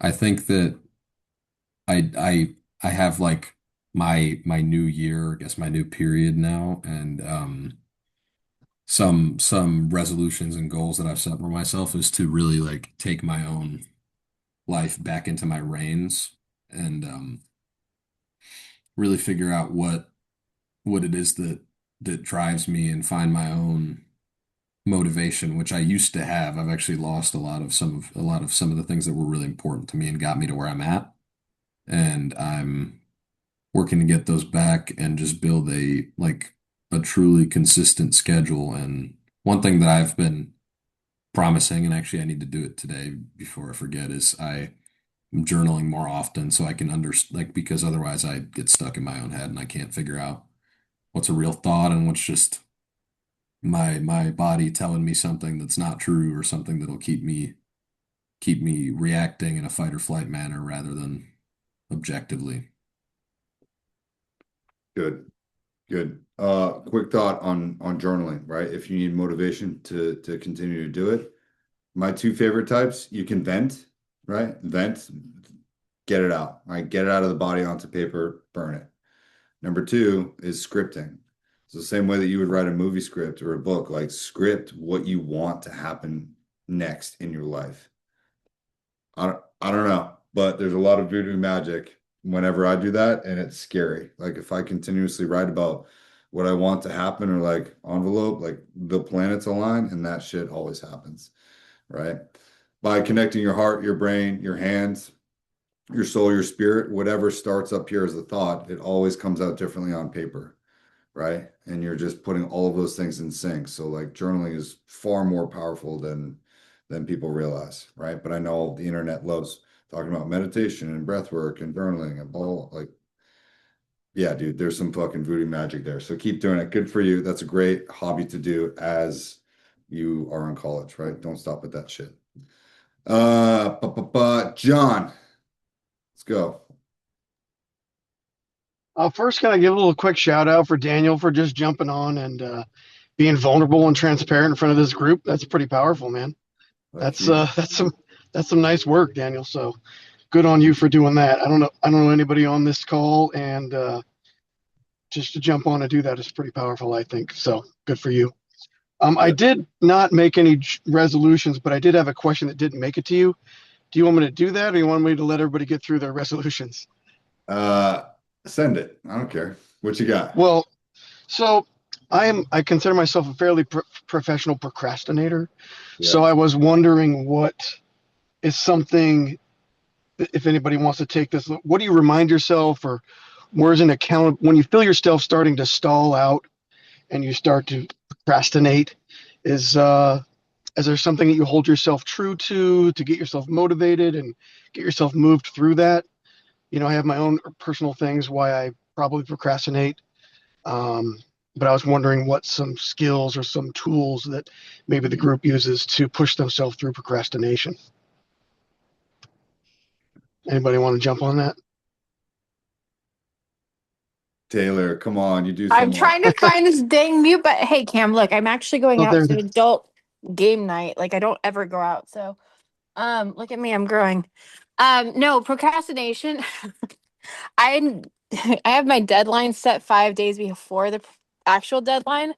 I think that I have like my new year, I guess my new period now, and some resolutions and goals that I've set for myself is to really like take my own life back into my reins and really figure out what it is that drives me and find my own motivation, which I used to have. I've actually lost a lot of some of the things that were really important to me and got me to where I'm at. And I'm working to get those back and just build a truly consistent schedule. And one thing that I've been promising, and actually I need to do it today before I forget, is I'm journaling more often so I can because otherwise I get stuck in my own head and I can't figure out what's a real thought and what's just my body telling me something that's not true or something that'll keep me reacting in a fight or flight manner rather than objectively. Good. Good. Quick thought on journaling, right? If you need motivation to continue to do it, my two favorite types, you can vent, right? Vent, get it out, right? Get it out of the body onto paper, burn it. Number two is scripting. It's the same way that you would write a movie script or a book, like script what you want to happen next in your life. I don't know, but there's a lot of voodoo magic whenever I do that, and it's scary. Like if I continuously write about what I want to happen or like envelope, like the planets align, and that shit always happens, right? By connecting your heart, your brain, your hands, your soul, your spirit, whatever starts up here as a thought, it always comes out differently on paper, right? And you're just putting all of those things in sync. So like journaling is far more powerful than people realize, right? But I know the internet loves talking about meditation and breath work and journaling and all like, yeah, dude, there's some fucking voodoo magic there. So keep doing it. Good for you. That's a great hobby to do as you are in college, right? Don't stop at that shit. John, let's go. First, can I give a little quick shout out for Daniel for just jumping on and being vulnerable and transparent in front of this group? That's pretty powerful, man. That's some nice work, Daniel. So good on you for doing that. I don't know anybody on this call, and just to jump on and do that is pretty powerful, I think. So good for you. I did not make any resolutions, but I did have a question that didn't make it to you. Do you want me to do that, or you want me to let everybody get through their resolutions? Send it. I don't care. What you got? Well, so I consider myself a fairly professional procrastinator. Yeah. So I was wondering what is something, if anybody wants to take this, what do you remind yourself, or where's an account when you feel yourself starting to stall out and you start to procrastinate? Is there something that you hold yourself true to get yourself motivated and get yourself moved through that? You know, I have my own personal things why I probably procrastinate. But I was wondering what some skills or some tools that maybe the group uses to push themselves through procrastination. Anybody want to jump on that? Taylor, come on, you do so I'm much. trying to find this dang mute, but hey, Cam, look, I'm actually going Oh, out there to it is. adult game night. Like I don't ever go out, so look at me, I'm growing. No procrastination. I I have my deadline set 5 days before the actual deadline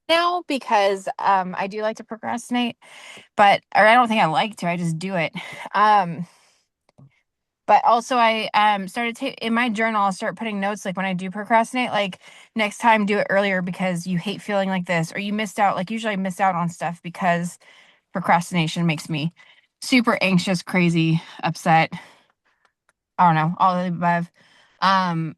now because I do like to procrastinate, but or I don't think I like to, I just do it. But also I started in my journal, I'll start putting notes like when I do procrastinate, like next time do it earlier because you hate feeling like this, or you missed out. Like usually I miss out on stuff because procrastination makes me super anxious, crazy, upset. I don't know, all of the above.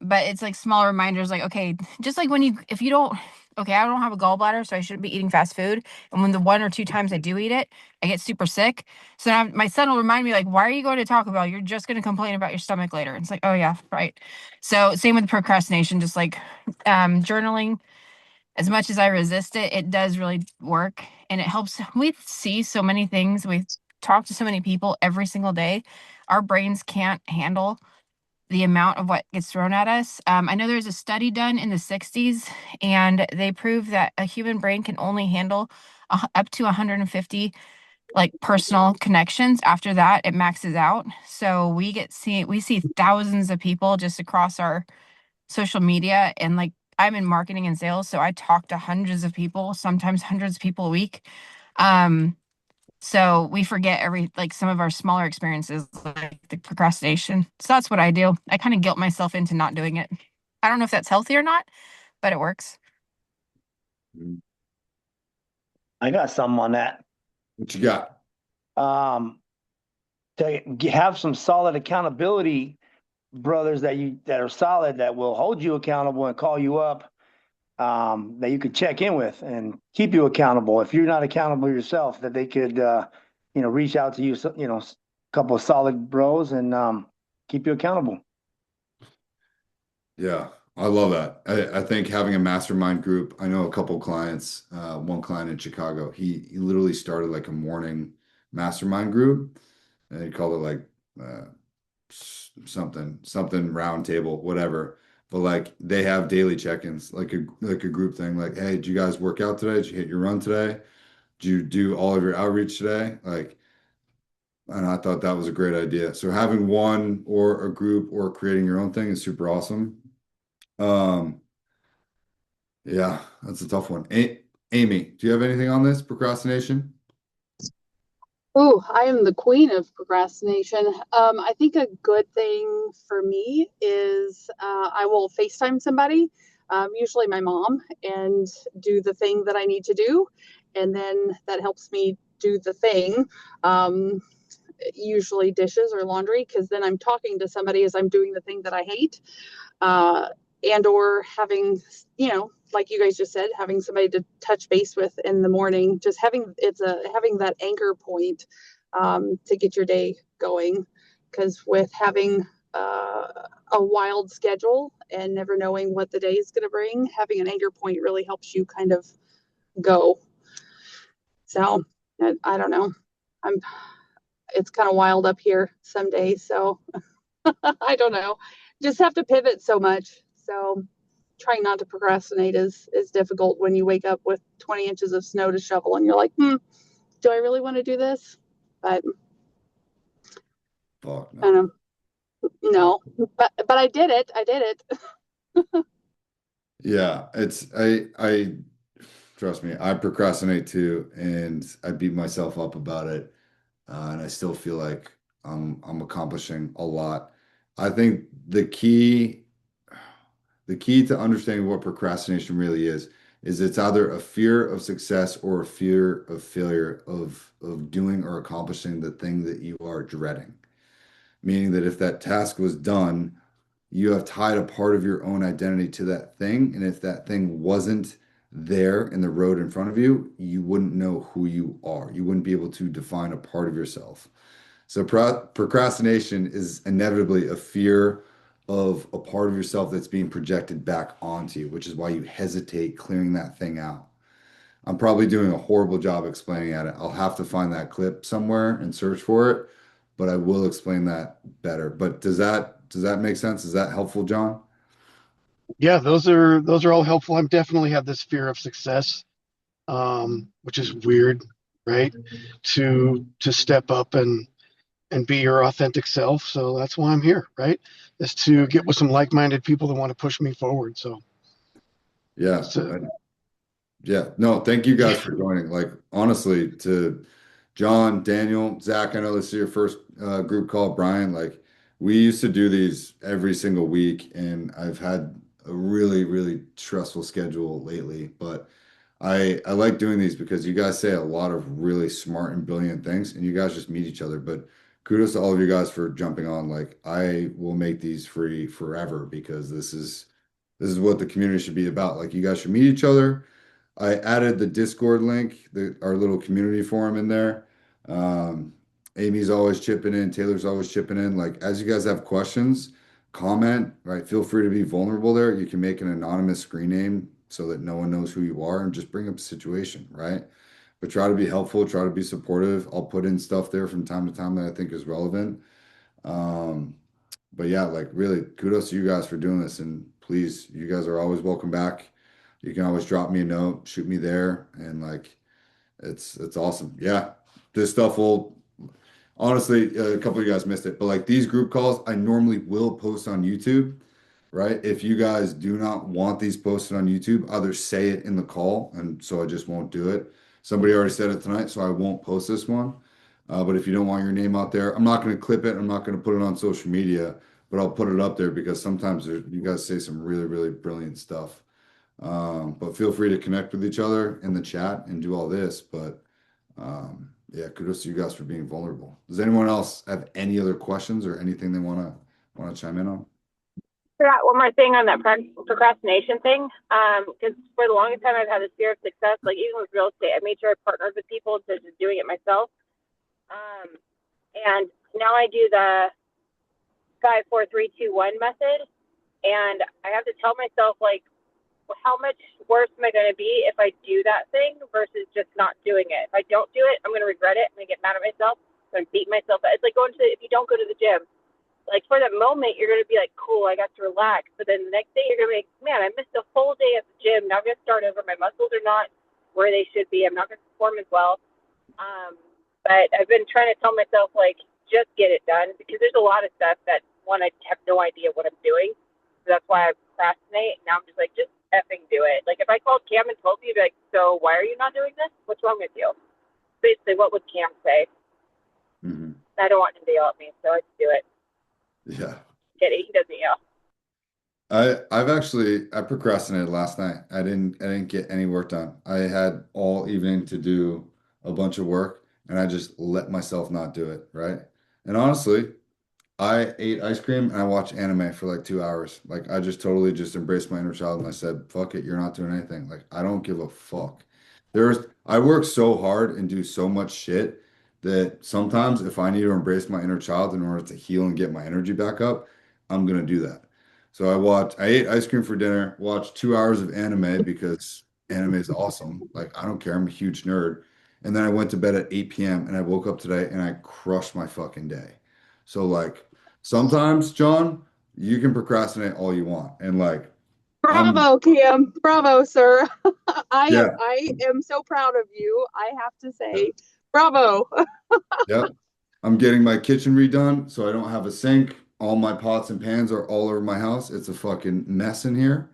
But it's like small reminders, like, okay, just like when if you don't, okay, I don't have a gallbladder, so I shouldn't be eating fast food. And when the 1 or 2 times I do eat it, I get super sick. So now my son will remind me, like, why are you going to Taco Bell? You're just going to complain about your stomach later. It's like, oh yeah, right. So same with procrastination, just like journaling. As much as I resist it, it does really work, and it helps. We see so many things. We talk to so many people every single day. Our brains can't handle the amount of what gets thrown at us. I know there's a study done in the 60s, and they prove that a human brain can only handle up to 150 like personal connections. After that, it maxes out. So we see thousands of people just across our social media, and like I'm in marketing and sales, so I talk to hundreds of people, sometimes hundreds of people a week. So we forget like some of our smaller experiences, like the procrastination. So that's what I do. I kind of guilt myself into not doing it. I don't know if that's healthy or not, but it works. I got something on that. What you got? To have some solid accountability brothers that are solid, that will hold you accountable and call you up, that you could check in with and keep you accountable. If you're not accountable yourself, that they could, reach out to you, a couple of solid bros and keep you accountable. Yeah, I love that. I think having a mastermind group, I know a couple clients, one client in Chicago, he literally started like a morning mastermind group, and he called it like something round table, whatever. but like they have daily check-ins, like a group thing. Like, hey, did you guys work out today? Did you hit your run today? Did you do all of your outreach today? Like, and I thought that was a great idea. So having one or a group or creating your own thing is super awesome. Um, yeah, that's a tough one. Amy, do you have anything on this procrastination? Ooh, I am the queen of procrastination. I think a good thing for me is I will FaceTime somebody, usually my mom, and do the thing that I need to do. And then that helps me do the thing, usually dishes or laundry, because then I'm talking to somebody as I'm doing the thing that I hate. And or having, like you guys just said, having somebody to touch base with in the morning, just having having that anchor point to get your day going. Because with having a wild schedule and never knowing what the day is going to bring, having an anchor point really helps you kind of go. So I don't know. I'm it's kind of wild up here some days, so I don't know. Just have to pivot so much. So trying not to procrastinate is difficult when you wake up with 20 inches of snow to shovel and you're like, do I really want to do this? But Fuck I don't no. know. No. But I did it. I did it. Yeah, I trust me, I procrastinate too, and I beat myself up about it. And I still feel like I'm accomplishing a lot. I think the key to understanding what procrastination really is it's either a fear of success or a fear of failure of doing or accomplishing the thing that you are dreading. Meaning that if that task was done, you have tied a part of your own identity to that thing, and if that thing wasn't there in the road in front of you, you wouldn't know who you are. You wouldn't be able to define a part of yourself. So procrastination is inevitably a fear of a part of yourself that's being projected back onto you, which is why you hesitate clearing that thing out. I'm probably doing a horrible job explaining it. I'll have to find that clip somewhere and search for it, but I will explain that better. But does that make sense? Is that helpful, John? Yeah, those are all helpful. I definitely have this fear of success, which is weird, right? To step up and be your authentic self. So that's why I'm here, right? Is to get with some like-minded people that want to push me forward. So Yeah. so Yeah. No, thank you guys for joining. Like, honestly, to John, Daniel, Zach, I know this is your first group call. Brian, like, we used to do these every single week, and I've had a really, really stressful schedule lately. But I like doing these because you guys say a lot of really smart and brilliant things, and you guys just meet each other. But kudos to all of you guys for jumping on. Like, I will make these free forever because this is what the community should be about. Like, you guys should meet each other. I added the Discord link, our little community forum in there. Um, Amy's always chipping in, Taylor's always chipping in. Like, as you guys have questions, comment, right? Feel free to be vulnerable there. You can make an anonymous screen name so that no one knows who you are and just bring up a situation, right? But try to be helpful, try to be supportive. I'll put in stuff there from time to time that I think is relevant. Um, but yeah, like, really kudos to you guys for doing this. And please, you guys are always welcome back. You can always drop me a note, shoot me there, and like it's awesome. Yeah, this stuff will honestly, a couple of you guys missed it, but like these group calls, I normally will post on YouTube, right? If you guys do not want these posted on YouTube, either say it in the call, and so I just won't do it. Somebody already said it tonight, so I won't post this one. But if you don't want your name out there, I'm not going to clip it. I'm not going to put it on social media, but I'll put it up there because sometimes you guys say some really, really brilliant stuff. But feel free to connect with each other in the chat and do all this. But yeah, kudos to you guys for being vulnerable. Does anyone else have any other questions or anything they want to chime in on? Forgot one more thing on that procrastination thing. Because for the longest time, I've had this fear of success. Like even with real estate, I made sure I partnered with people instead of just doing it myself. And now I do the 5, 4, 3, 2, 1 method, and I have to tell myself like, how much worse am I going to be if I do that thing versus just not doing it? If I don't do it, I'm going to regret it. I'm going to get mad at myself. I'm going to beat myself. It's like if you don't go to the gym, like for the moment, you're going to be like, cool, I got to relax. But then the next day, you're going to be like, man, I missed a whole day at the gym. Now I'm going to start over. My muscles are not where they should be. I'm not going to perform as well. But I've been trying to tell myself, like, just get it done because there's a lot of stuff that one, I have no idea what I'm doing. So that's why I procrastinate. Now I'm just like, just effing do it. Like if I called Cam and told you, like, so why are you not doing this? What's wrong with you? Basically, what would Cam say? Mhm. I don't want him to yell at me, so I just do it. Yeah. Get it? He doesn't yell. I procrastinated last night. I didn't get any work done. I had all evening to do a bunch of work and I just let myself not do it, right? And honestly, I ate ice cream and I watched anime for like 2 hours. Like I just totally just embraced my inner child and I said, fuck it, you're not doing anything. Like I don't give a fuck. I work so hard and do so much shit that sometimes if I need to embrace my inner child in order to heal and get my energy back up, I'm gonna do that. So I ate ice cream for dinner, watched 2 hours of anime because anime is awesome. Like I don't care, I'm a huge nerd. And then I went to bed at 8 p.m. and I woke up today and I crushed my fucking day. So like sometimes, John, you can procrastinate all you want. And like I'm Bravo, Cam. Bravo, sir. yeah, I am so proud of you. I have to say, bravo. yeah. I'm getting my kitchen redone so I don't have a sink. All my pots and pans are all over my house. It's a fucking mess in here.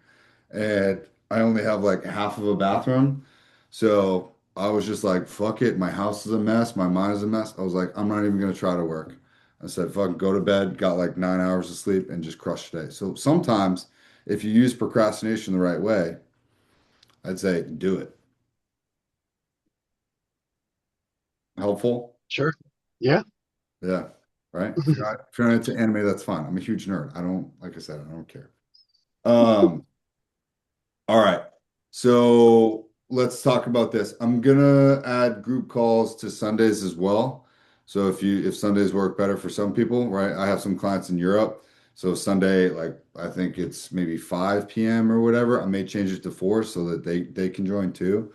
And I only have like half of a bathroom. So I was just like, fuck it. My house is a mess. My mind is a mess. I was like, I'm not even gonna try to work. I said, fuck, go to bed, got like 9 hours of sleep and just crushed today. So sometimes if you use procrastination the right way, I'd say do it. Helpful? Sure. Yeah. Yeah. Right. If you're not into anime, that's fine. I'm a huge nerd. I don't, like I said, I don't care. Um, all right. So let's talk about this. I'm gonna add group calls to Sundays as well. So if Sundays work better for some people, right? I have some clients in Europe. So Sunday, like I think it's maybe 5 p.m. or whatever. I may change it to 4 so that they can join too.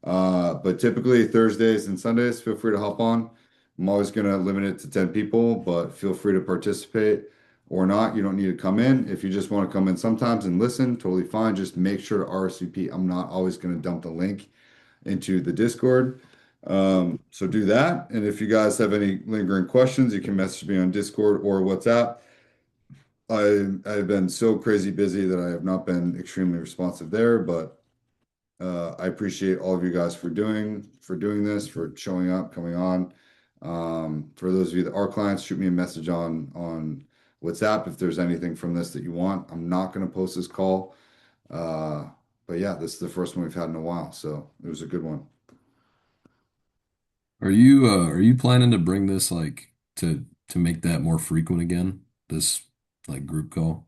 But typically Thursdays and Sundays, feel free to hop on. I'm always going to limit it to 10 people, but feel free to participate or not. You don't need to come in. If you just want to come in sometimes and listen, totally fine. Just make sure to RSVP. I'm not always going to dump the link into the Discord. So do that. And if you guys have any lingering questions, you can message me on Discord or WhatsApp. I've been so crazy busy that I have not been extremely responsive there, but I appreciate all of you guys for doing this, for showing up, coming on. For those of you that are clients, shoot me a message on WhatsApp if there's anything from this that you want. I'm not going to post this call, but yeah, this is the first one we've had in a while, so it was a good one. Are you planning to bring this like to make that more frequent again? This like group call?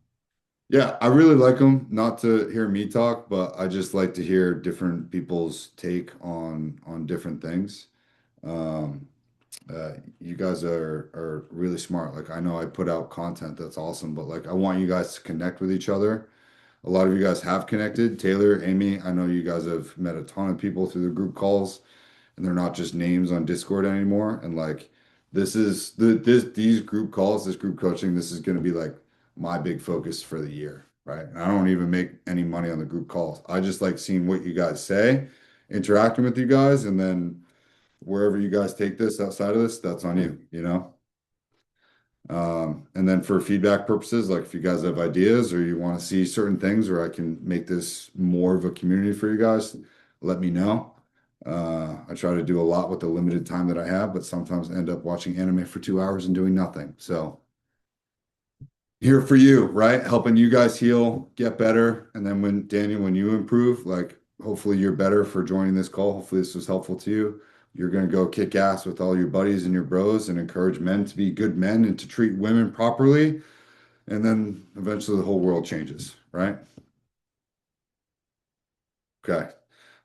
Yeah, I really like them. Not to hear me talk, but I just like to hear different people's take on different things. Um, you guys are really smart. Like I know I put out content that's awesome, but like I want you guys to connect with each other. A lot of you guys have connected. Taylor, Amy, I know you guys have met a ton of people through the group calls, and they're not just names on Discord anymore. And like these group calls, this group coaching, this is going to be like my big focus for the year, right? And I don't even make any money on the group calls. I just like seeing what you guys say, interacting with you guys, and then wherever you guys take this outside of this, that's on you, you know? And then for feedback purposes, like if you guys have ideas or you want to see certain things or I can make this more of a community for you guys, let me know. I try to do a lot with the limited time that I have, but sometimes I end up watching anime for 2 hours and doing nothing. So here for you, right? Helping you guys heal, get better. And then when Daniel, when you improve, like hopefully you're better for joining this call. Hopefully this was helpful to you. You're going to go kick ass with all your buddies and your bros and encourage men to be good men and to treat women properly. And then eventually the whole world changes, right? Okay.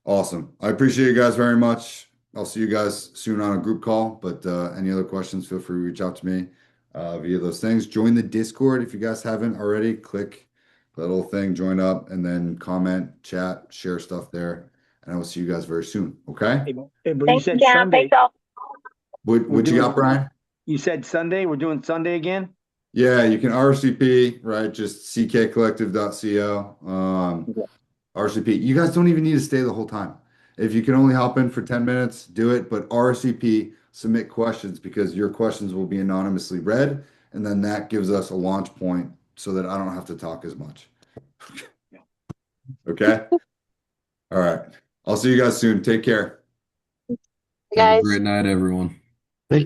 Awesome. I appreciate you guys very much. I'll see you guys soon on a group call, but any other questions, feel free to reach out to me via those things. Join the Discord if you guys haven't already. Click the little thing, join up, and then comment, chat, share stuff there. And I will see you guys very soon. Okay? Hey, but you Thanks, said Cam. Sunday. Thanks, all. What you got, Brian? You said Sunday. We're doing Sunday again. Yeah, you can RSVP, right? Just ckcollective.co. Okay. RSVP. You guys don't even need to stay the whole time. If you can only hop in for 10 minutes, do it. But RSVP, submit questions because your questions will be anonymously read. And then that gives us a launch point so that I don't have to talk as much. Okay. All right. I'll see you guys soon. Take care. Have a Guys. great night, everyone.